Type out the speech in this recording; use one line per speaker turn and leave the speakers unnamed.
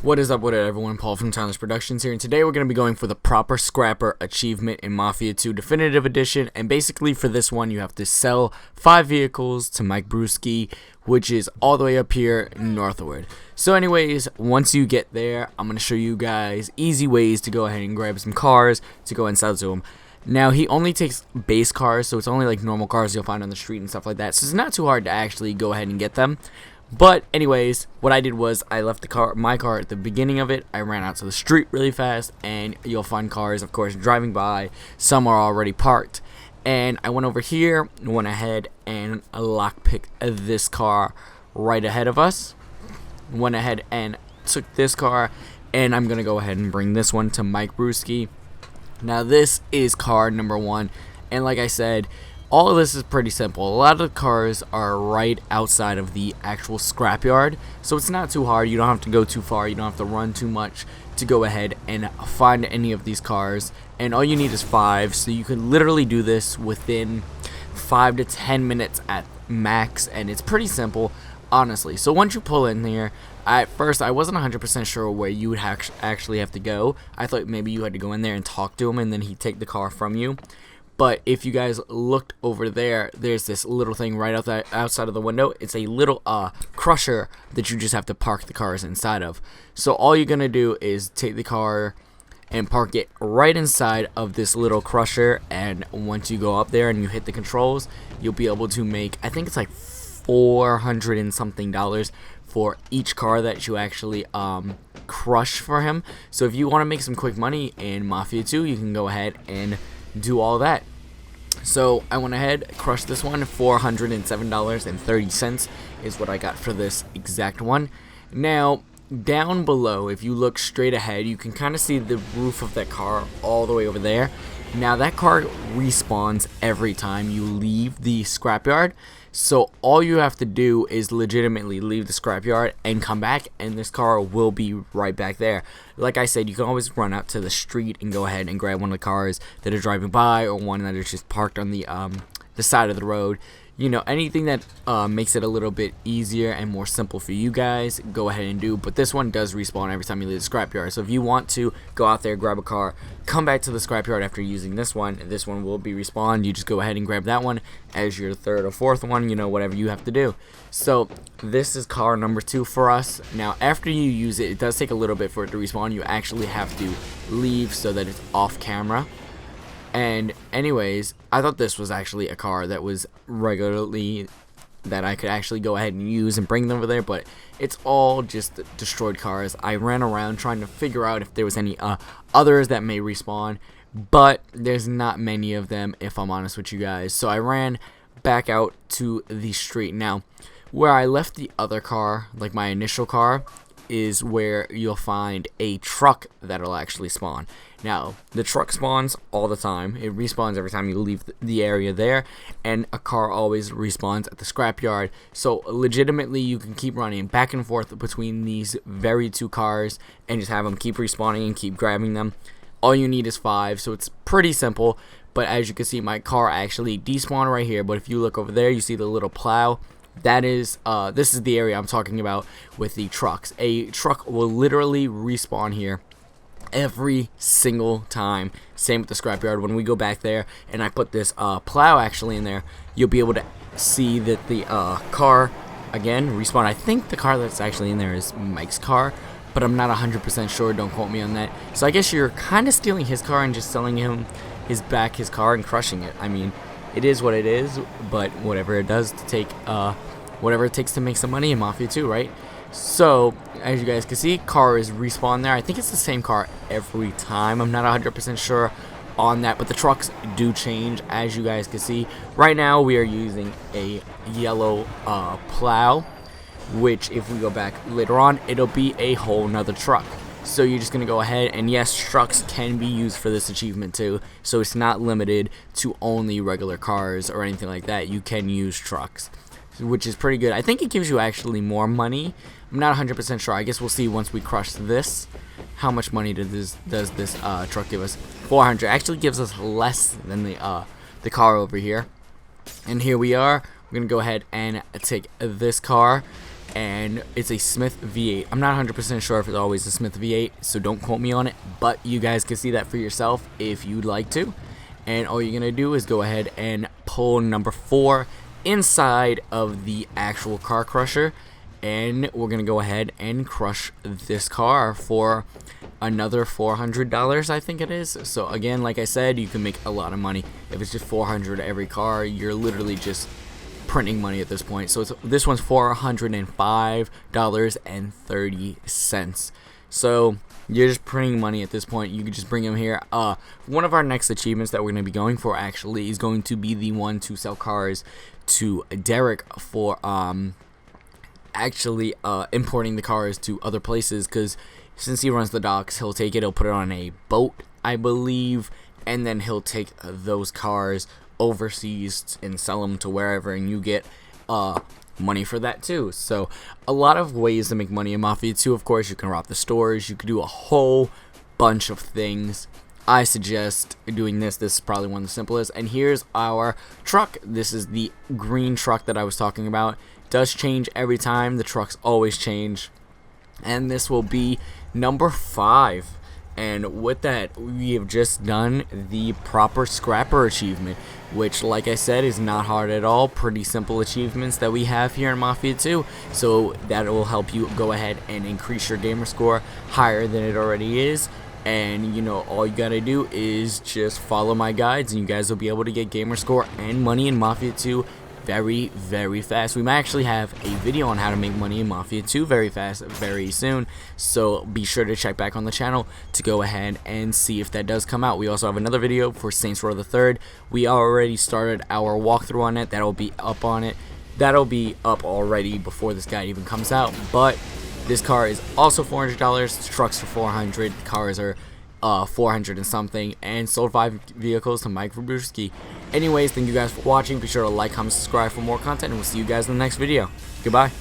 What is up with it, everyone? Paul from Tyler's Productions here, and today we're going to be going for the Proper Scrapper achievement in Mafia 2 Definitive Edition. And basically for this one, you have to sell 5 vehicles to Mike Brewski, which is all the way up here northward. So anyways, once you get there, I'm going to show you guys easy ways to go ahead and grab some cars to go and sell to him. Now, he only takes base cars, so it's only like normal cars you'll find on the street and stuff like that. So it's not too hard to actually go ahead and get them. But anyways, what I did was I left my car at the beginning of it. I ran out to the street really fast, and you'll find cars, of course, driving by. Some are already parked. And I went over here, went ahead and lockpicked this car right ahead of us. Went ahead and took this car, and I'm going to go ahead and bring this one to Mike Brewski. Now, this is car number 1, and like I said, all of this is pretty simple. A lot of the cars are right outside of the actual scrapyard, so it's not too hard. You don't have to go too far. You don't have to run too much to go ahead and find any of these cars. And all you need is 5, so you can literally do this within 5 to 10 minutes at max, and it's pretty simple, honestly. So once you pull in here, at first I wasn't 100% sure where you would actually have to go. I thought maybe you had to go in there and talk to him, and then he'd take the car from you. But if you guys looked over there, there's this little thing right outside of the window. It's a little crusher that you just have to park the cars inside of. So all you're going to do is take the car and park it right inside of this little crusher. And once you go up there and you hit the controls, you'll be able to make, I think it's like $400 and something for each car that you actually crush for him. So if you want to make some quick money in Mafia 2, you can go ahead and do all that. So I went ahead, crushed this one. $407.30 is what I got for this exact one. Now down below, if you look straight ahead, you can kind of see the roof of that car all the way over there. Now that car respawns every time you leave the scrapyard. So all you have to do is legitimately leave the scrapyard and come back, and this car will be right back there. Like I said, you can always run out to the street and go ahead and grab one of the cars that are driving by, or one that is just parked on the side of the road. You know, anything that makes it a little bit easier and more simple for you guys, go ahead and do. But this one does respawn every time you leave the scrapyard. So if you want to go out there, grab a car, come back to the scrapyard after using this one will be respawned. You just go ahead and grab that one as your third or fourth one, you know, whatever you have to do. So this is car number 2 for us. Now, after you use it, it does take a little bit for it to respawn. You actually have to leave so that it's off camera. And anyways, I thought this was actually a car that was regularly that I could actually go ahead and use and bring them over there, but it's all just destroyed cars. I ran around trying to figure out if there was any others that may respawn, but there's not many of them, if I'm honest with you guys. So I ran back out to the street. Now, where I left the other car, like my initial car, is where you'll find a truck that'll actually spawn. Now, the truck spawns all the time. It respawns every time you leave the area there, and a car always respawns at the scrapyard. So legitimately, you can keep running back and forth between these very 2 cars and just have them keep respawning and keep grabbing them. All you need is 5, so it's pretty simple. But as you can see, my car actually despawned right here. But if you look over there, you see the little plow. That is, this is the area I'm talking about with the trucks. A truck will literally respawn here every single time. Same with the scrapyard. When we go back there and I put this plow actually in there, you'll be able to see that the car again respawn. I think the car that's actually in there is Mike's car, but I'm not 100% sure. Don't quote me on that. So I guess you're kind of stealing his car and just selling him his car and crushing it. I mean, it is what it is, but whatever it does to take whatever it takes to make some money in Mafia 2, right? So as you guys can see, car is respawned there. I think it's the same car every time. I'm not 100% sure on that, but the trucks do change, as you guys can see. Right now we are using a yellow plow, which if we go back later on, it'll be a whole nother truck. So you're just gonna go ahead, and yes, trucks can be used for this achievement too, so it's not limited to only regular cars or anything like that. You can use trucks, which is pretty good. I think it gives you actually more money. I'm not 100% sure. I guess we'll see once we crush this. How much money does this truck give us? 400. Actually gives us less than the car over here. And here we are. We're gonna go ahead and take this car and it's a Smith V8. I'm not 100% sure if it's always a Smith V8, so don't quote me on it, but you guys can see that for yourself if you'd like to. And all you're going to do is go ahead and pull number 4 inside of the actual car crusher, and we're going to go ahead and crush this car for another $400, I think it is. So again, like I said, you can make a lot of money. If it's just $400 every car, you're literally just printing money at this point. So this one's $405.30. So you're just printing money at this point. You can just bring them here. One of our next achievements that we're going to be going for actually is going to be the one to sell cars to Derek for actually importing the cars to other places, because since he runs the docks, he'll take it, he'll put it on a boat, I believe, and then he'll take those cars overseas and sell them to wherever, and you get money for that too. So a lot of ways to make money in Mafia 2. Of course, you can rob the stores, you can do a whole bunch of things. I suggest doing this. This is probably one of the simplest. And here's our truck. This is the green truck that I was talking about. It does change every time. The trucks always change. And this will be number 5. And with that, we have just done the proper scrapper achievement, which, like I said, is not hard at all. Pretty simple achievements that we have here in Mafia 2. So that will help you go ahead and increase your gamer score higher than it already is. And, you know, all you gotta do is just follow my guides, and you guys will be able to get gamer score and money in Mafia 2 very, very fast. We might actually have a video on how to make money in Mafia 2 very fast, very soon. So be sure to check back on the channel to go ahead and see if that does come out. We also have another video for Saints Row the Third. We already started our walkthrough on it. That'll be up on it. That'll be up already before this guide even comes out. But this car is also $400. Trucks for $400. Cars are $400 and something, and sold 5 vehicles to Mike Verbruski. Anyways, thank you guys for watching. Be sure to like, comment, subscribe for more content, and we'll see you guys in the next video. Goodbye.